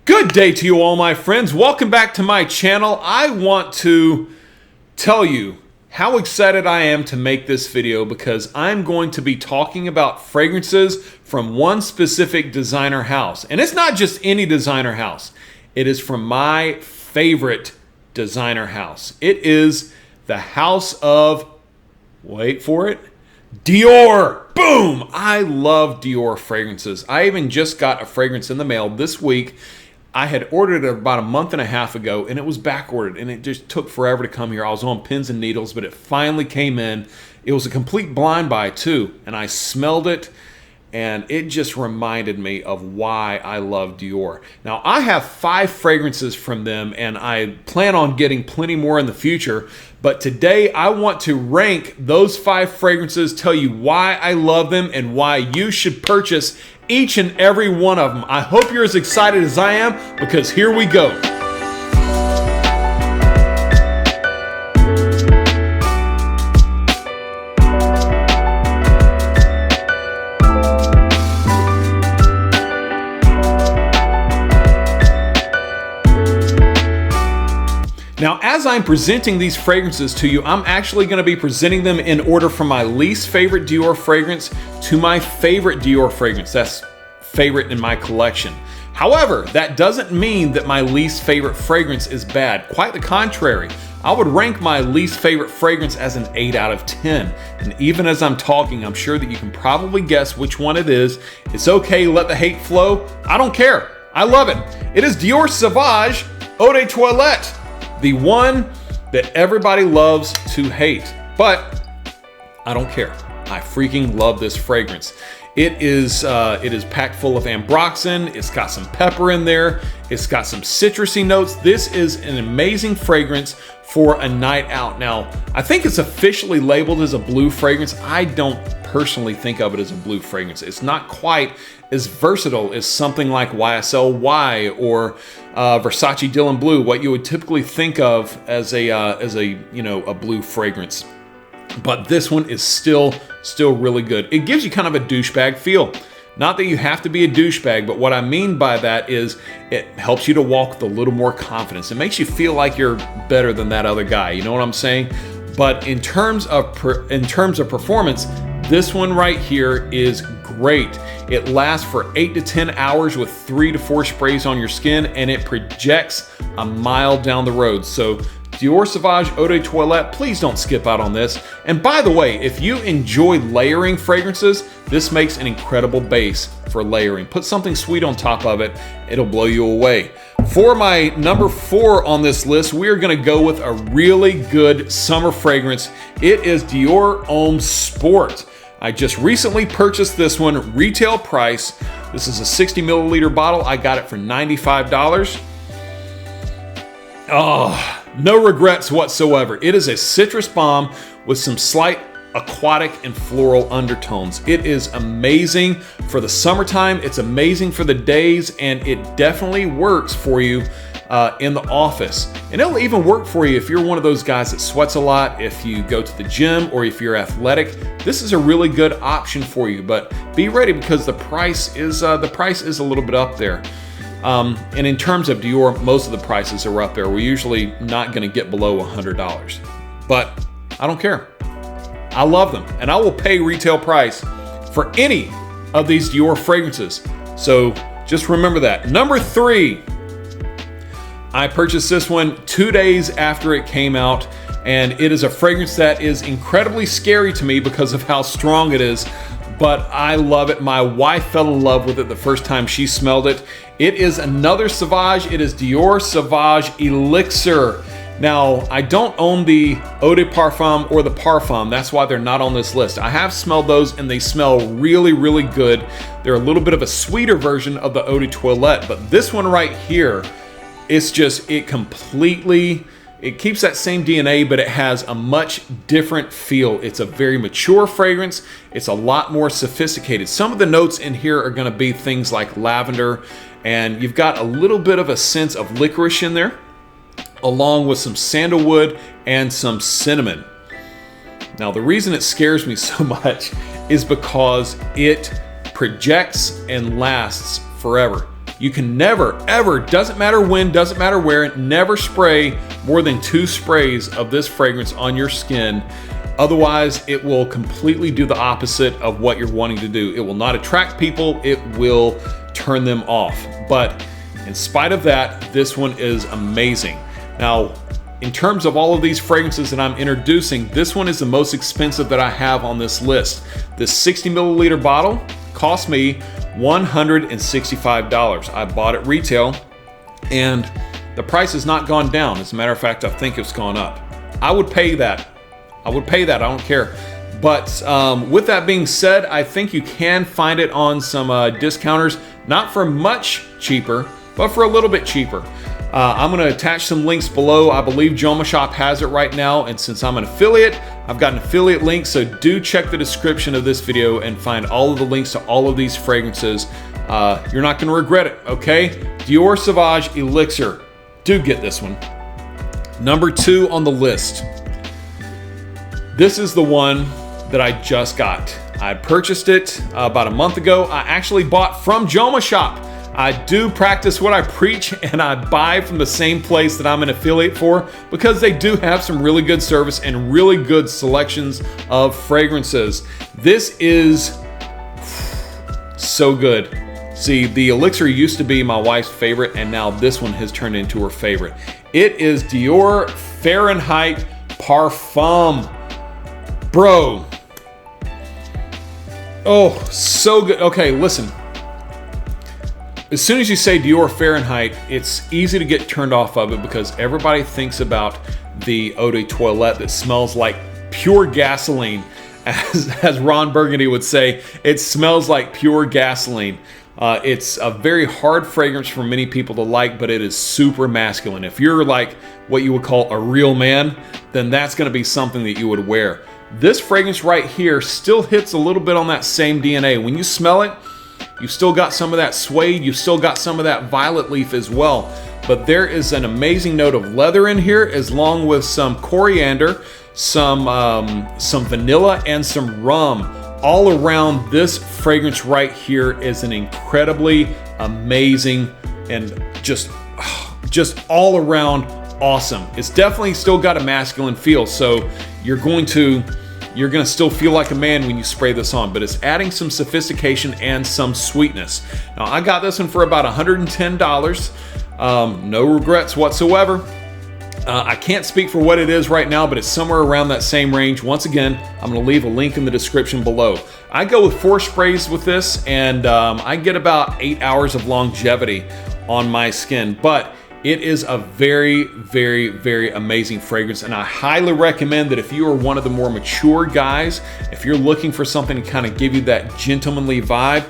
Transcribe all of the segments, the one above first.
Good day to you all, my friends. Welcome back to my channel. I want to tell you how excited I am to make this video because I'm going to be talking about fragrances from one specific designer house. And it's not just any designer house. It is from my favorite designer house. It is the house of, wait for it, Dior. Boom! I love Dior fragrances. I even just got a fragrance in the mail this week. I had ordered it about a month and a half ago, and it was back ordered, and it just took forever to come here. I was on pins and needles, but it finally came in. It was a complete blind buy too, and I smelled it, and it just reminded me of why I love Dior. Now, I have 5 fragrances from them, and I plan on getting plenty more in the future, but today I want to rank those 5 fragrances, tell you why I love them, and why you should purchase each and every one of them. I hope you're as excited as I am, because here we go. Now, as I'm presenting these fragrances to you, I'm actually going to be presenting them in order from my least favorite Dior fragrance to my favorite Dior fragrance. That's favorite in my collection. However, that doesn't mean that my least favorite fragrance is bad. Quite the contrary. I would rank my least favorite fragrance as an 8 out of 10. And even as I'm talking, I'm sure that you can probably guess which one it is. It's okay, let the hate flow. I don't care. I love it. It is Dior Savage Eau de Toilette. The one that everybody loves to hate, but I don't care. I freaking love this fragrance. It is packed full of ambroxan. It's got some pepper in there. It's got some citrusy notes. This is an amazing fragrance for a night out. Now, I think it's officially labeled as a blue fragrance. I don't personally think of it as a blue fragrance. It's not quite as versatile as something like YSL Y or Versace Dylan Blue, what you would typically think of as a blue fragrance. But this one is still really good. It gives you kind of a douchebag feel. Not that you have to be a douchebag, but what I mean by that is it helps you to walk with a little more confidence. It makes you feel like you're better than that other guy. You know what I'm saying? But in terms of performance, this one right here is great. It lasts for 8 to 10 hours with 3 to 4 sprays on your skin, and it projects a mile down the road. So Dior Savage Eau de Toilette, please don't skip out on this. And by the way, if you enjoy layering fragrances, this makes an incredible base for layering. Put something sweet on top of it, it'll blow you away. For my number 4 on this list, we are gonna go with a really good summer fragrance. It is Dior Homme Sport. I just recently purchased this one, retail price. This is a 60 milliliter bottle. I got it for $95. Oh, no regrets whatsoever. It is a citrus bomb with some slight aquatic and floral undertones. It is amazing for the summertime. It's amazing for the days, and it definitely works for you in the office. And it'll even work for you if you're one of those guys that sweats a lot, if you go to the gym, or if you're athletic. This is a really good option for you, but be ready because the price is a little bit up there. And in terms of Dior, most of the prices are up there. We're usually not going to get below $100, but I don't care. I love them, and I will pay retail price for any of these Dior fragrances. So just remember that. Number 3, I purchased this one 2 days after it came out, and it is a fragrance that is incredibly scary to me because of how strong it is, but I love it. My wife fell in love with it the first time she smelled it. It is another Sauvage. It is Dior Sauvage Elixir. Now, I don't own the Eau de Parfum or the Parfum. That's why they're not on this list. I have smelled those, and they smell really, really good. They're a little bit of a sweeter version of the Eau de Toilette, but this one right here, it's just, it keeps that same DNA, but it has a much different feel. It's a very mature fragrance. It's a lot more sophisticated. Some of the notes in here are gonna be things like lavender, and you've got a little bit of a sense of licorice in there, along with some sandalwood and some cinnamon. Now, the reason it scares me so much is because it projects and lasts forever. You can never, ever, doesn't matter when, doesn't matter where, never spray more than 2 sprays of this fragrance on your skin. Otherwise, it will completely do the opposite of what you're wanting to do. It will not attract people, it will turn them off. But in spite of that, this one is amazing. Now, in terms of all of these fragrances that I'm introducing, this one is the most expensive that I have on this list. This 60 milliliter bottle cost me $165. I bought it retail, and the price has not gone down. As a matter of fact, I think it's gone up. I would pay that. I would pay that, I don't care. But with that being said, I think you can find it on some discounters, not for much cheaper, but for a little bit cheaper. I'm going to attach some links below. I believe Dior My Shop has it right now, and since I'm an affiliate, I've got an affiliate link, so do check the description of this video and find all of the links to all of these fragrances. You're not going to regret it, okay? Dior Savage Elixir. Do get this one. Number 2 on the list. This is the one that I just got. I purchased it about a month ago. I actually bought from Dior My Shop. I do practice what I preach, and I buy from the same place that I'm an affiliate for, because they do have some really good service and really good selections of fragrances. This is so good. See, the Elixir used to be my wife's favorite, and now this one has turned into her favorite. It is Dior Farenheit Parfum. Bro. Oh, so good. Okay, listen. As soon as you say Dior Farenheit, it's easy to get turned off of it because everybody thinks about the eau de toilette that smells like pure gasoline. As Ron Burgundy would say, it smells like pure gasoline. It's a very hard fragrance for many people to like, but it is super masculine. If you're like what you would call a real man, then that's going to be something that you would wear. This fragrance right here still hits a little bit on that same DNA. When you smell it, you've still got some of that suede, you've still got some of that violet leaf as well. But there is an amazing note of leather in here, along with some coriander, some vanilla, and some rum. All around, this fragrance right here is an incredibly amazing and just all around awesome. It's definitely still got a masculine feel, so you're going to still feel like a man when you spray this on, but it's adding some sophistication and some sweetness. Now, I got this one for about $110. No regrets whatsoever. I can't speak for what it is right now, but it's somewhere around that same range. Once again, I'm going to leave a link in the description below. I go with 4 sprays with this, and I get about 8 hours of longevity on my skin, but it is a very, very, very amazing fragrance, and I highly recommend that if you are one of the more mature guys, if you're looking for something to kind of give you that gentlemanly vibe,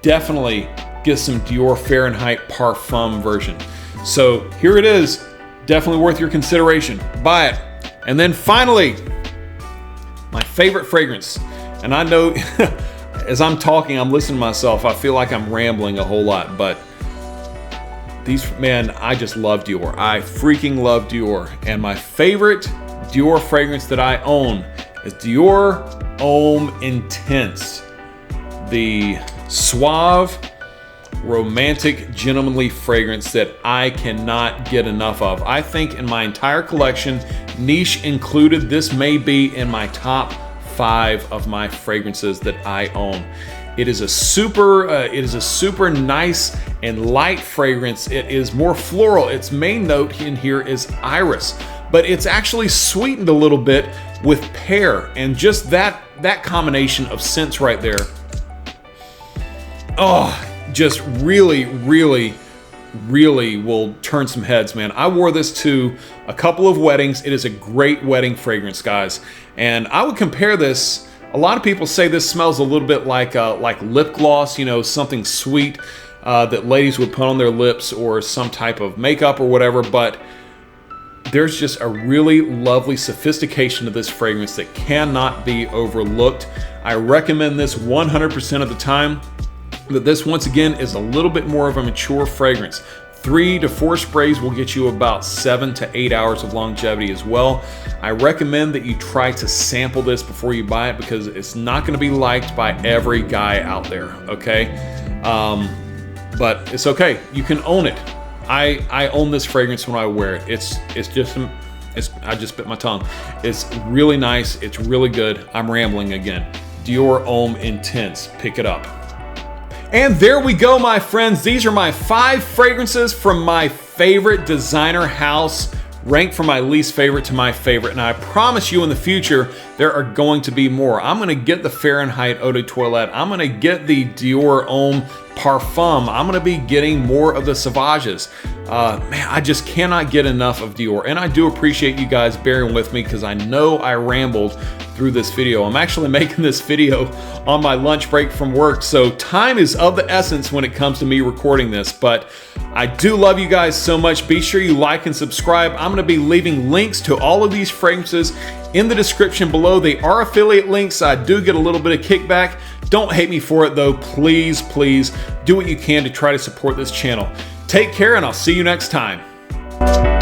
definitely get some Dior Farenheit Parfum version. So here it is, definitely worth your consideration. Buy it. And then finally, my favorite fragrance, and I know as I'm talking, I'm listening to myself, I feel like I'm rambling a whole lot, but man, I just love Dior. I freaking love Dior. And my favorite Dior fragrance that I own is Dior Homme Intense. The suave, romantic, gentlemanly fragrance that I cannot get enough of. I think in my entire collection, niche included, this may be in my top 5 of my fragrances that I own. It is a super nice and light fragrance. It is more floral. Its main note in here is iris, but it's actually sweetened a little bit with pear, and just that combination of scents right there. Oh, just really, really, really will turn some heads, man. I wore this to a couple of weddings. It is a great wedding fragrance, guys, and I would compare this. A lot of people say this smells a little bit like lip gloss, you know, something sweet that ladies would put on their lips, or some type of makeup or whatever, but there's just a really lovely sophistication to this fragrance that cannot be overlooked. I recommend this 100% of the time, but this once again is a little bit more of a mature fragrance. 3 to 4 sprays will get you about 7 to 8 hours of longevity as well. I recommend that you try to sample this before you buy it, because it's not going to be liked by every guy out there, okay? but it's okay. You can own it. I own this fragrance when I wear it. I just bit my tongue. It's really nice. It's really good. I'm rambling again. Dior Homme Intense. Pick it up. And there we go, my friends. These are my 5 fragrances from my favorite designer house, ranked from my least favorite to my favorite. And I promise you in the future, there are going to be more. I'm going to get the Farenheit Eau de Toilette. I'm going to get the Dior Homme Parfum. I'm going to be getting more of the Sauvages. Man, I just cannot get enough of Dior. And I do appreciate you guys bearing with me because I know I rambled through this video. I'm actually making this video on my lunch break from work, so time is of the essence when it comes to me recording this, but I do love you guys so much. Be sure you like and subscribe. I'm going to be leaving links to all of these fragrances in the description below. They are affiliate links, so I do get a little bit of kickback. Don't hate me for it though. Please, please do what you can to try to support this channel. Take care, and I'll see you next time.